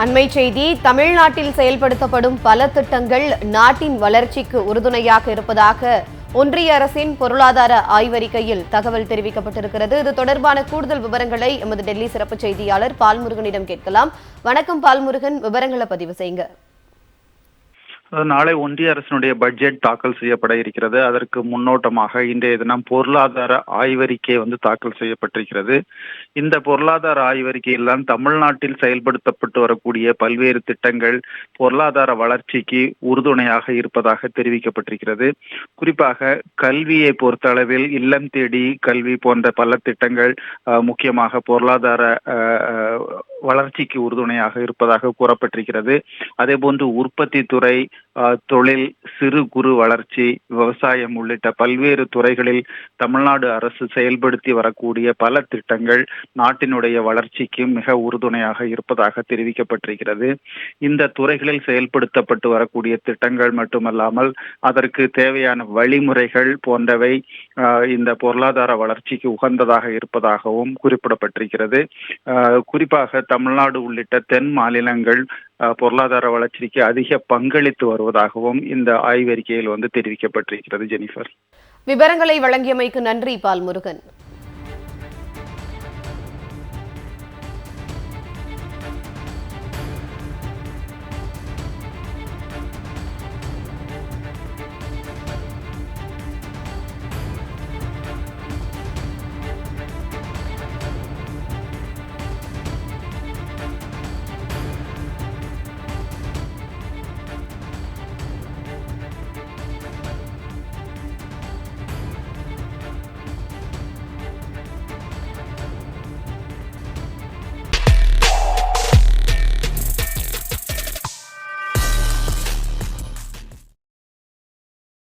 அண்மை செய்தி. தமிழ்நாட்டில் செயல்படுத்தப்படும் பல திட்டங்கள் நாட்டின் வளர்ச்சிக்கு உறுதுணையாக இருப்பதாக ஒன்றிய அரசின் பொருளாதார ஆய்வறிக்கையில் தகவல் தெரிவிக்கப்பட்டிருக்கிறது. இது தொடர்பான கூடுதல் விவரங்களை எமது டெல்லி சிறப்பு செய்தியாளர் பால்முருகனிடம் கேட்கலாம். வணக்கம் பால்முருகன், விவரங்களை பதிவு செய்யுங்க. நாளை ஒன்றிய அரசினுடைய பட்ஜெட் தாக்கல் செய்யப்பட இருக்கிறது. அதற்கு முன்னோட்டமாக இன்றைய தினம் பொருளாதார ஆய்வறிக்கை தாக்கல் செய்யப்பட்டிருக்கிறது. இந்த பொருளாதார ஆய்வறிக்கையில் தான் தமிழ்நாட்டில் செயல்படுத்தப்பட்டு வரக்கூடிய பல்வேறு திட்டங்கள் பொருளாதார வளர்ச்சிக்கு உறுதுணையாக இருப்பதாக தெரிவிக்கப்பட்டிருக்கிறது. குறிப்பாக கல்வியை பொறுத்த அளவில் இல்லம் தேடி கல்வி போன்ற பல திட்டங்கள் முக்கியமாக பொருளாதார வளர்ச்சிக்கு உறுதுணையாக இருப்பதாக கூறப்பட்டிருக்கிறது. அதே போன்று உற்பத்தி துறை, தொழில், சிறு குறு வளர்ச்சி, விவசாயம் உள்ளிட்ட பல்வேறு துறைகளில் தமிழ்நாடு அரசு செயல்படுத்தி வரக்கூடிய பல திட்டங்கள் நாட்டினுடைய வளர்ச்சிக்கு மிக உறுதுணையாக இருப்பதாக தெரிவிக்கப்பட்டிருக்கிறது. இந்த துறைகளில் செயல்படுத்தப்பட்டு வரக்கூடிய திட்டங்கள் மட்டுமல்லாமல் அதற்கு தேவையான வழிமுறைகள் போன்றவை இந்த பொருளாதார வளர்ச்சிக்கு உகந்ததாக இருப்பதாகவும் குறிப்பிடப்பட்டிருக்கிறது. குறிப்பாக தமிழ்நாடு உள்ளிட்ட தென் மாநிலங்கள் பொருளாதார வளர்ச்சிக்கு அதிக பங்களித்து வருவதாகவும் இந்த ஆய்வறிக்கையில் தெரிவிக்கப்பட்டிருக்கிறது. ஜெனிஃபர், விவரங்களை வழங்கியமைக்கு நன்றி பால்முருகன்.